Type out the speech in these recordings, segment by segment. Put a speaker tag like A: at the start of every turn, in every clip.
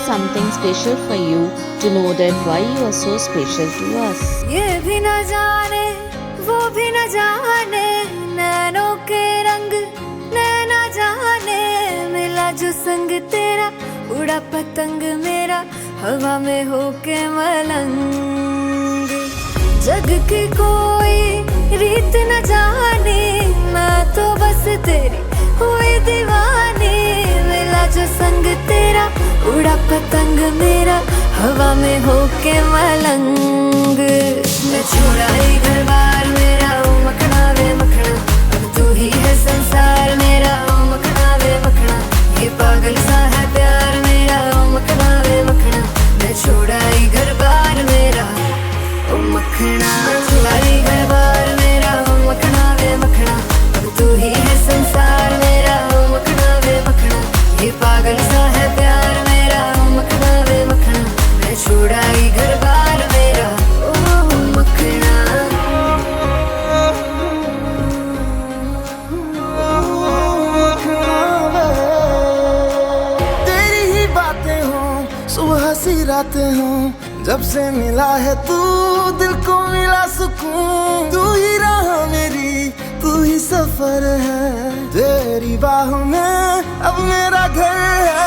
A: something special for you to know that why you are so special to us.
B: ये भी न जाने वो भी न जाने नैनों के रंग नैना जाने मिला जो संग तेरा उड़ा पतंग मेरा हवा में होके मलंग जग की कोई रीत न जाने मैं तो बस तेरी हुई दीवानी मिला जो संग तेरा उड़ा पतंग मेरा हवा में होके मलंग मैं छोड़ा ही घर बार मेरा ओ मखना वे मखना अब तू ही है संसार मेरा ओ मखना वे मखना ये पागल सा है प्यार मेरा ओ मखना वे मखना मैं छोड़ा ही घर बार मेरा ओ मखना छोड़ा ही घर बार मेरा ओ मखना वे मखना अब तू ही है संसार मेरा ओ मखना वे मखना ये पागल सा है प्यार मेरा ओ मखना वे मखना मैं छोड़ा ही घर बार मेरा ओ मखना
C: तेरी ही बातें हो सुबह सी रातें हो जब से मिला है तू दिल को मिला सुकून तू ही राह मेरी तू ही सफर है तेरी बाहों में अब मेरा घर है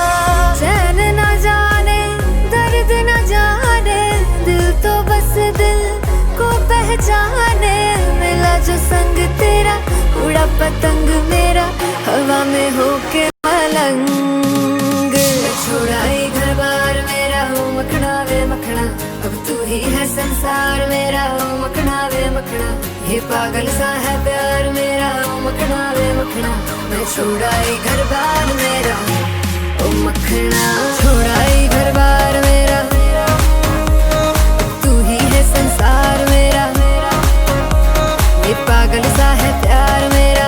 B: चैन न जाने दर्द न जाने दिल तो बस दिल को पहचाने मिला जो संग तेरा उड़ा पतंग मेरा हवा में होके मलंग छोड़ा ही घर बार मेरा हो मखना वे मखना अब तू ही है संसार मेरा हो मखना वे मखना ये पागल सा है प्यार मेरा हो मखना वे मखना मैं छोड़ा ही घर बार मेरा ओ मखना छोड़ा ही घर बार मेरा तू ही है संसार मेरा ये पागल सा है प्यार मेरा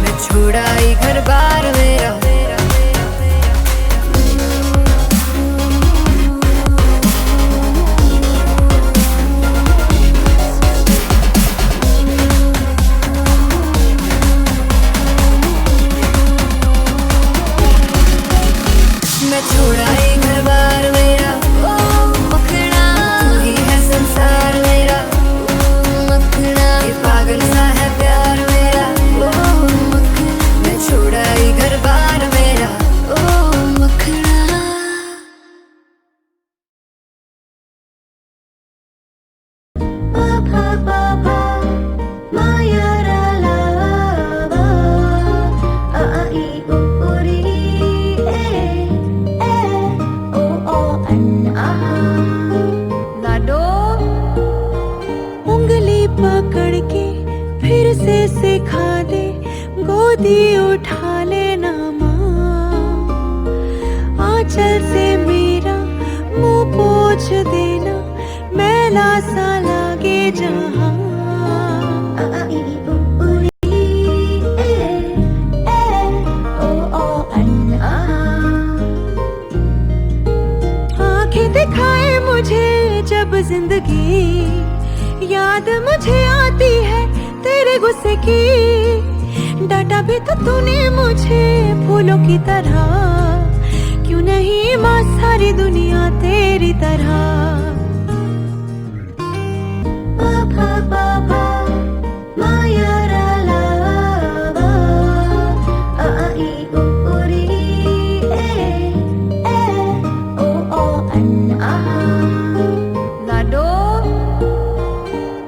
B: मैं छोड़ा ही घर बार मेरा मैं छोड़ा ही घर बार मेरा ओ मखना तू ही है संसार मेरा ओ मखना ये पागल सा है प्यार मेरा ओ मखना मैं छोड़ा ही घर बार मेरा ओ मखना
D: उंगली पकड़ के फिर से सिखा दे गोदी उठा लेना माँ आंचल से मेरा मुंह पोंछ देना मैला सा लागे जहाँ आंखें दिखाए मुझे जब जिंदगी याद मुझे आती है तेरे गुस्से की डांटा भी तो तूने मुझे फूलों की तरह क्यों नहीं माँ सारी दुनिया तेरी तरह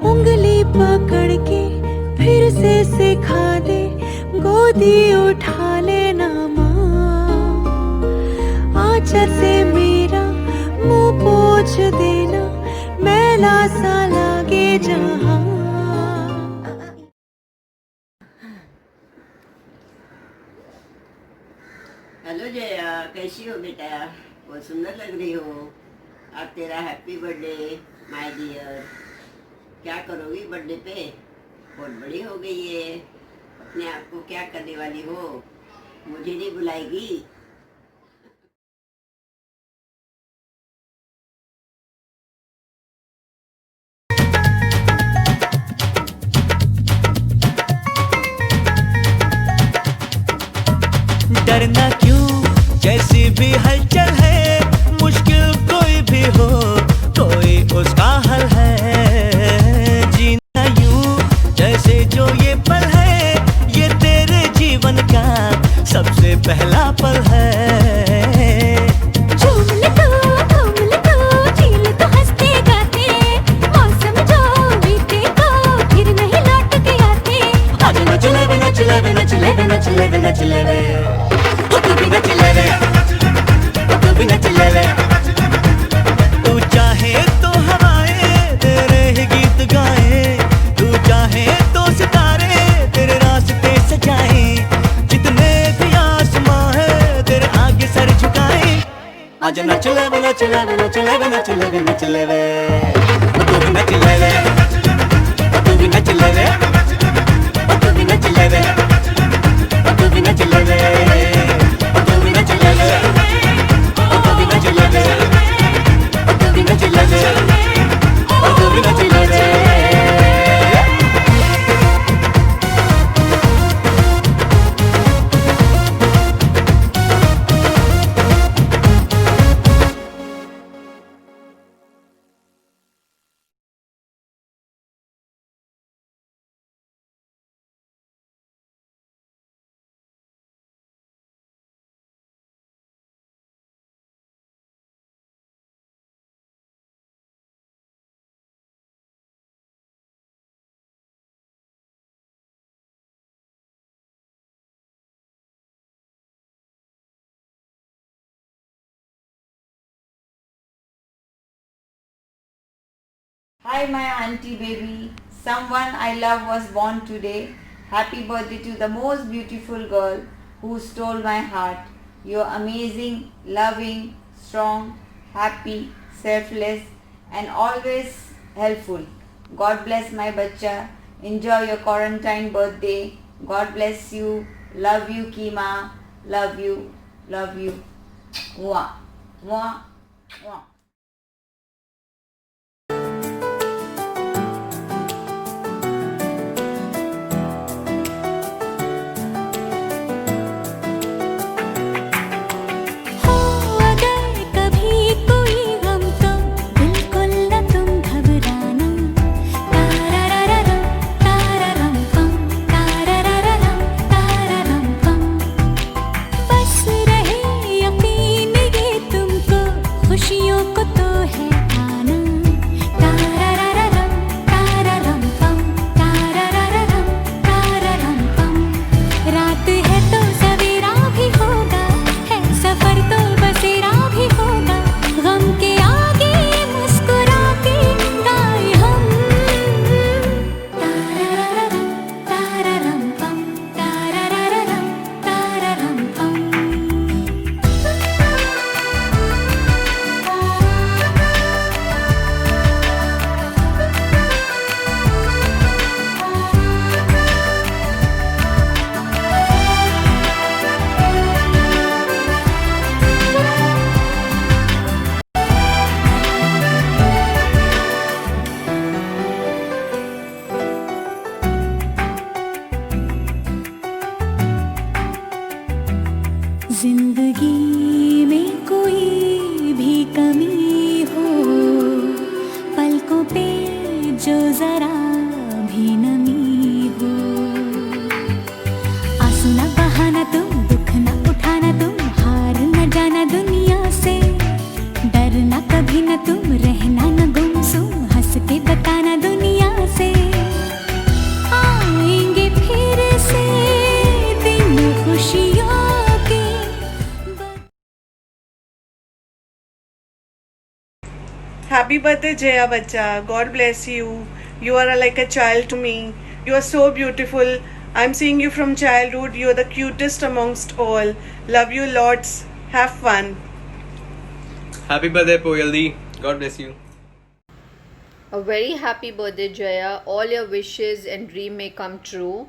D: उंगली पकड़ के फिर से सिखा दे गोदी उठा लेना माँ आंचल से मेरा मुंह पोंछ देना मैला सा लागे जहाँ
E: हेलो जया, कैसी हो बेटा? बहुत सुंदर लग रही हो। आज तेरा हैप्पी बर्थडे माय डियर। क्या करोगी बर्थडे पे? बहुत बड़ी हो गई है, अपने आप को क्या करने वाली हो? मुझे नहीं बुलाएगी?
F: डरना क्यों, जैसी भी हलचल
C: आज नच ले वे नच ले वे नच ले वे नच ले वे नच ले वे तू भी नच ले वे तू भी नच ले वे तू भी नच ले वे तू भी नच ले वे तू भी नच ले वे तू भी नच ले वे तू भी नच ले वे तू भी नच ले वे
F: Hi, my auntie baby. Someone I love was born today. Happy birthday to the most beautiful girl who stole my heart. You're amazing, loving, strong, happy, selfless, and always helpful. God bless my bacha. Enjoy your quarantine birthday. God bless you. Love you, Kima. Love you. Love you. Mwah. Mwah. Mwah.
D: जिंदगी में कोई भी कमी हो, पलकों पे जो जरा भी नमी हो, आंसू न बहाना तुम, दुख न उठाना तुम, हार न जाना दुनिया से, डरना कभी न तुम, रहना न गुमसुम, हंस के बताना दुनिया से, आएंगे फिर से दिन खुशियों के।
G: Happy birthday, Jaya Bacha. God bless you. You are like a child to me. You are so beautiful. I'm seeing you from childhood. You are the cutest amongst all. Love you lots. Have fun.
H: Happy birthday, Poyaldi. God bless you.
A: A very happy birthday, Jaya. All your wishes and dream may come true.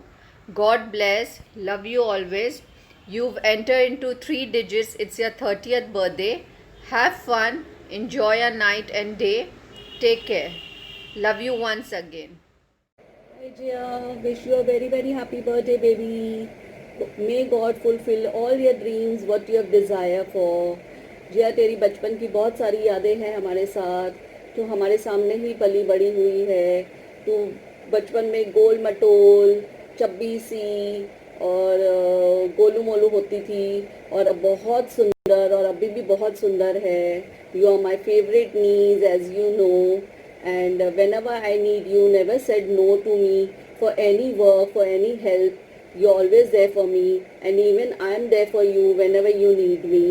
A: God bless. Love you always. You've entered into 3 digits. It's your 30th birthday. Have fun. Enjoy your night and day. Take care. Love you once again.
I: Hi Jaya, wish you a very very happy birthday baby. May God fulfill all your dreams what you have desire for. Jaya, तेरी बचपन की बहुत सारी यादें हैं हमारे साथ, तो हमारे सामने ही पली बड़ी हुई है। तो बचपन में गोल मटोल, चब्बी सी और गोलू मोलू होती थी, और बहुत सुंदर, और अभी भी बहुत सुंदर है। You are my favourite niece as you know, and whenever I need you, never said no to me for any work, for any help. You're always there for me, and even I'm there for you whenever you need me,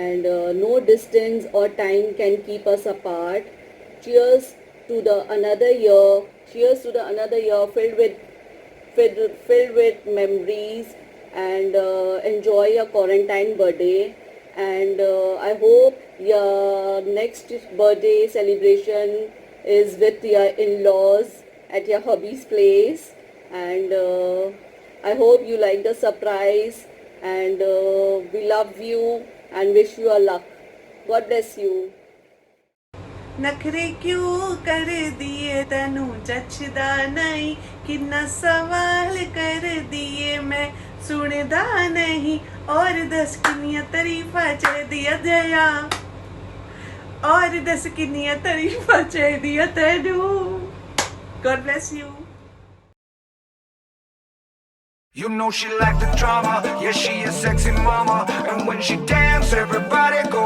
I: and no distance or time can keep us apart. Cheers to the another year. Cheers to the another year filled with memories, and enjoy your quarantine birthday. and I hope your next birthday celebration is with your in-laws at your hubby's place, and I hope you like the surprise, and we love you and wish you a luck. God bless you.
G: नखरे क्यों कर दिए तनु जचदा नहीं, कितना सवाल कर दिए मैं सुनदा नहीं, और 10 किनिया तारीफा चढ़ दिया जया, और 10 किनिया तारीफा चढ़ दिया तनु. God bless you.
C: You know she like the drama, yeah she a sexy mama, and when she dance everybody go.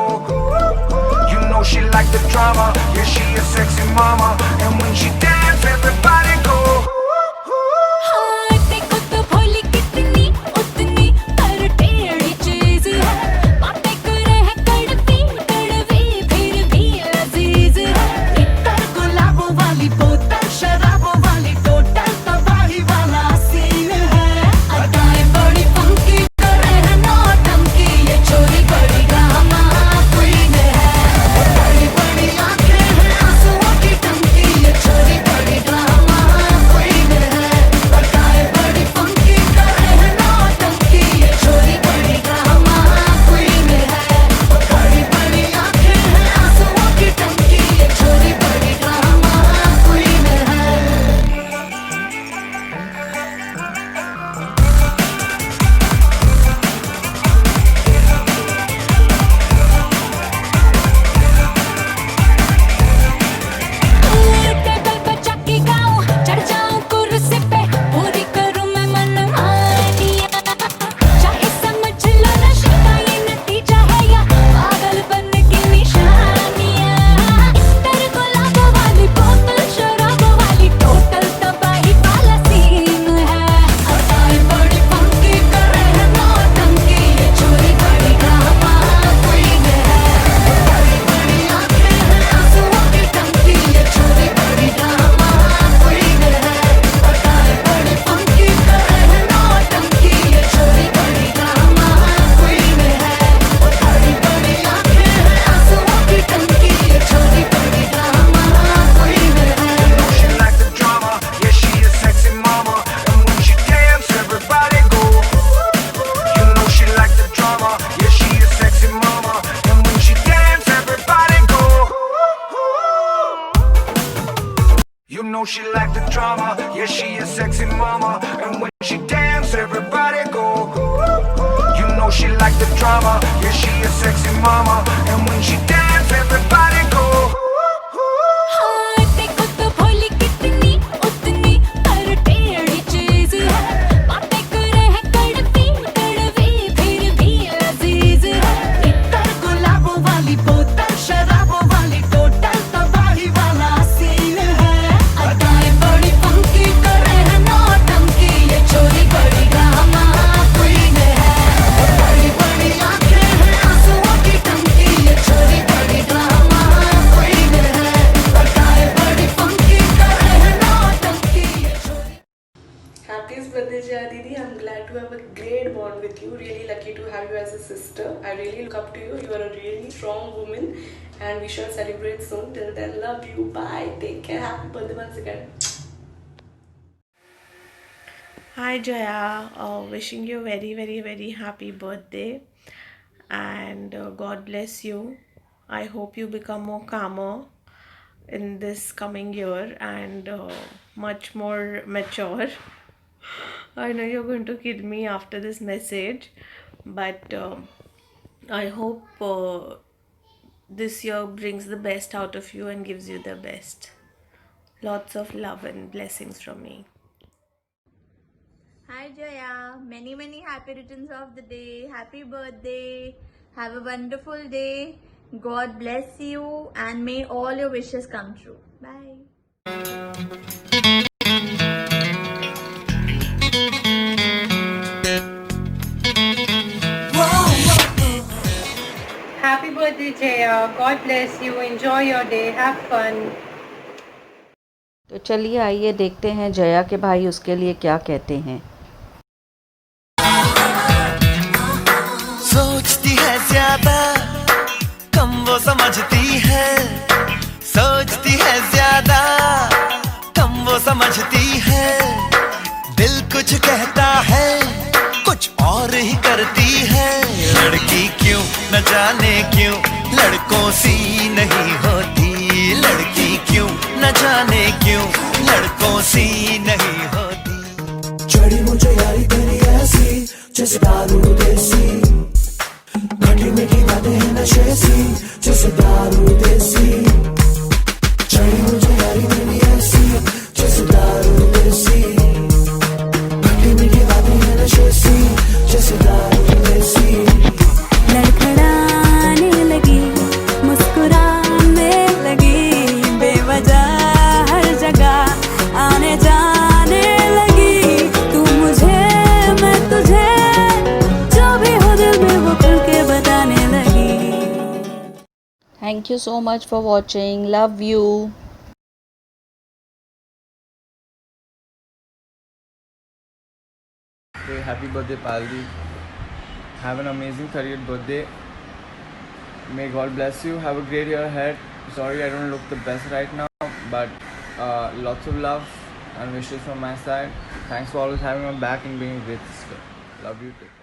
C: You know she like the drama, yeah she a sexy mama, and when she dance everybody go.
B: हाँ देखो तो भोली कितनी उतनी पर टेढ़ी चीज है, बातें करे है कड़वी कड़वी फिर भी लजीज है. इतर गुलाबों वाली बोतल शराबों वाली टोटल तबाही वाला सीन है. अदाएं बड़ी फंकी करे है नौटंकी, ये छोरी बड़ी ड्रामा क्वीन है. बड़ी बड़ी आंखें हैं आंसुओं की टंकी, ये छोरी बड़ी ड्रामा क्वीन है. अदाएं बड़ी फंकी करे है नौटंकी, ये छोरी बड़ी ड्रामा क्वीन है. बड़ी बड़ी आंखें हैं आंसुओं की टंकी, ये छोरी बड़ी ड्रामा क्वीन है. टेबल पर चक्की गाऊं, चढ़ जाऊं कुर्सी पे, पूरी करूं मैं मनमानियां. चाहे समझ लो नशे का ये नतीजा है या पागलपन की निशानियां. इतर गुलाबों वाली बोतल शराबों वाली टोटल तबाही वाला सीन है. अदाएं बड़ी फंकी करे है नौटंकी, ये छोरी बड़ी ड्रामा क्वीन है. बड़ी बड़ी आंखें हैं आंसुओं की टंकी, ये छोरी बड़ी ड्रामा क्वीन है. अदाएं बड़ी फंकी करे है नौटंकी, ये छोरी बड़ी ड्रामा क्वीन है. बड़ी बड़ी आंखें हैं आंसुओं की टंकी, ये छोरी बड़ी ड्रामा क्वीन है.
C: She like the drama, yeah she a sexy mama, and when she dance everybody go. You know she like the drama, yeah she a sexy mama, and when she dance everybody go. You know she like the drama, yeah she a sexy mama, and when she dance everybody go. You know she like the drama, yeah she a sexy mama, and when she dance everybody go.
B: हाँ देखो तो भोली कितनी उतनी पर टेढ़ी चीज है, बातें करे है कड़वी कड़वी फिर भी लजीज है. इतर गुलाबों वाली बोतल शराबों वाली टोटल तबाही वाला सीन है. अदाएं बड़ी फंकी करे है नौटंकी, ये छोरी बड़ी ड्रामा क्वीन है. बड़ी बड़ी आंखें हैं आंसुओं की टंकी, ये छोरी बड़ी ड्रामा क्वीन है. अदाएं बड़ी फंकी करे है नौटंकी, ये छोरी.
G: Happiest birthday, Jaya Didi. I'm glad to have a great bond with you. Really lucky to have you as a sister. I really look up to you. You are a really strong woman, and we shall celebrate soon. Till then, love you. Bye. Take care. Happy birthday once again. Hi Jaya, wishing you very very happy birthday, and God bless you. I hope you become more calmer in this coming year and much more mature. I know you're going to kill me after this message, but I hope this year brings the best out of you and gives you the best. Lots of love and blessings from me.
J: Hi Jaya, many happy returns of the day. Happy birthday. Have a wonderful day. God bless you and may all your wishes come true. Bye.
D: Happy birthday, Jaya. God bless you. Enjoy your day. Have fun.
A: तो चलिए आइए देखते हैं जया के भाई उसके लिए क्या कहते हैं.
C: सोचती है ज्यादा कम वो समझती है, सोचती है ज्यादा कम वो समझती है। दिल कुछ कहता है कुछ और ही करती है। लड़की क्यों न जाने क्यों लड़कों सी नहीं होती, लड़की क्यों न जाने क्यों लड़कों सी नहीं होती।
K: चढ़ी मुझे यारी तेरी ऐसी जैसे दारू देसी, खटी मीठी बातें हैं नशे सी जैसे दारू देसी। चढ़ी मुझे यारी तेरी ऐसी जैसे दारू देसी, खटी मीठी बातें हैं नशे सी जैसे दारू देसी।
B: लड़खड़ाने लगी, मुस्कुराने लगी, बेवजह हर जगह आने जाने लगी। तू मुझे मैं तुझे, जो भी हो दिल में वो खुल के बताने लगी।
A: Thank you so much for watching. Love you.
H: Hey, happy birthday, Paldi. Have an amazing 30th birthday. May God bless you. Have a great year ahead. Sorry I don't look the best right now, but lots of love and wishes from my side. Thanks for always having my back and being a great sister. Love you too.